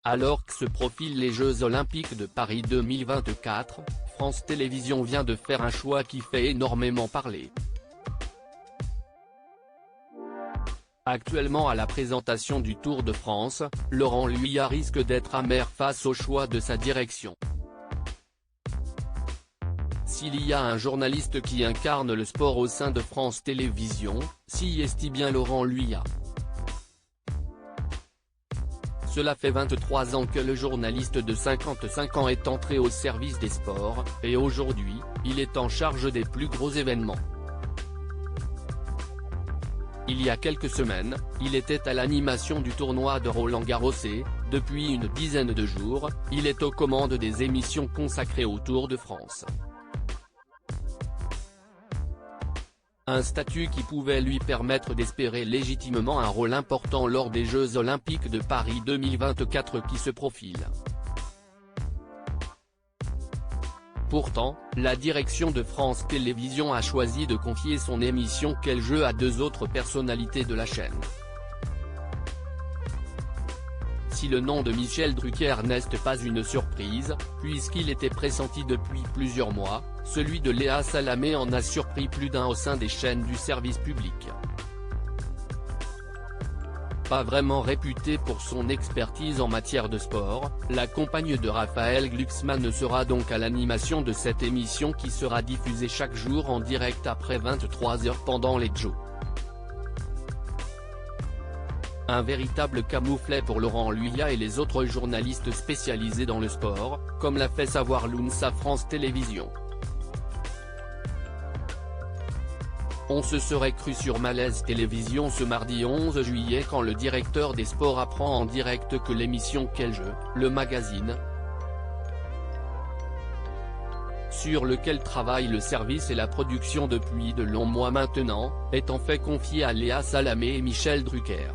Alors que se profilent les Jeux Olympiques de Paris 2024, France Télévisions vient de faire un choix qui fait énormément parler. Actuellement à la présentation du Tour de France, Laurent Luyat risque d'être amer face au choix de sa direction. S'il y a un journaliste qui incarne le sport au sein de France Télévisions, si est-il bien Laurent Luyat. Cela fait 23 ans que le journaliste de 55 ans est entré au service des sports, et aujourd'hui, il est en charge des plus gros événements. Il y a quelques semaines, il était à l'animation du tournoi de Roland-Garros et, depuis une dizaine de jours, il est aux commandes des émissions consacrées au Tour de France. Un statut qui pouvait lui permettre d'espérer légitimement un rôle important lors des Jeux Olympiques de Paris 2024 qui se profilent. Pourtant, la direction de France Télévisions a choisi de confier son émission Quel jeu à deux autres personnalités de la chaîne. Si le nom de Michel Drucker n'est pas une surprise, puisqu'il était pressenti depuis plusieurs mois, celui de Léa Salamé en a surpris plus d'un au sein des chaînes du service public. Pas vraiment réputée pour son expertise en matière de sport, la compagne de Raphaël Glucksmann sera donc à l'animation de cette émission qui sera diffusée chaque jour en direct après 23 h pendant les Jeux. Un véritable camouflet pour Laurent Luyat et les autres journalistes spécialisés dans le sport, comme l'a fait savoir l'UNSA France Télévisions. On se serait cru sur Malaise Télévision ce mardi 11 juillet quand le directeur des sports apprend en direct que l'émission Quel jeu, le magazine, sur lequel travaille le service et la production depuis de longs mois maintenant, est en fait confiée à Léa Salamé et Michel Drucker.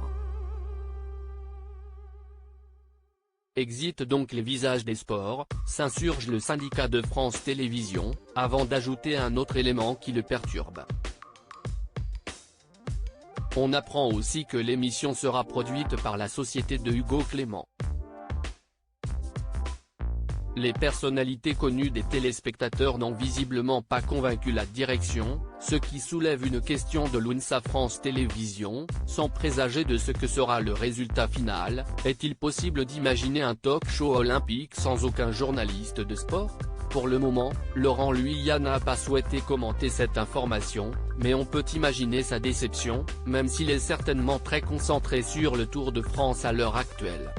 Exit donc les visages des sports, s'insurge le syndicat de France Télévisions, avant d'ajouter un autre élément qui le perturbe. On apprend aussi que l'émission sera produite par la société de Hugo Clément. Les personnalités connues des téléspectateurs n'ont visiblement pas convaincu la direction, ce qui soulève une question de l'UNSA France Télévisions, sans présager de ce que sera le résultat final. Est-il possible d'imaginer un talk-show olympique sans aucun journaliste de sport? Pour le moment, Laurent Luyat n'a pas souhaité commenter cette information, mais on peut imaginer sa déception, même s'il est certainement très concentré sur le Tour de France à l'heure actuelle.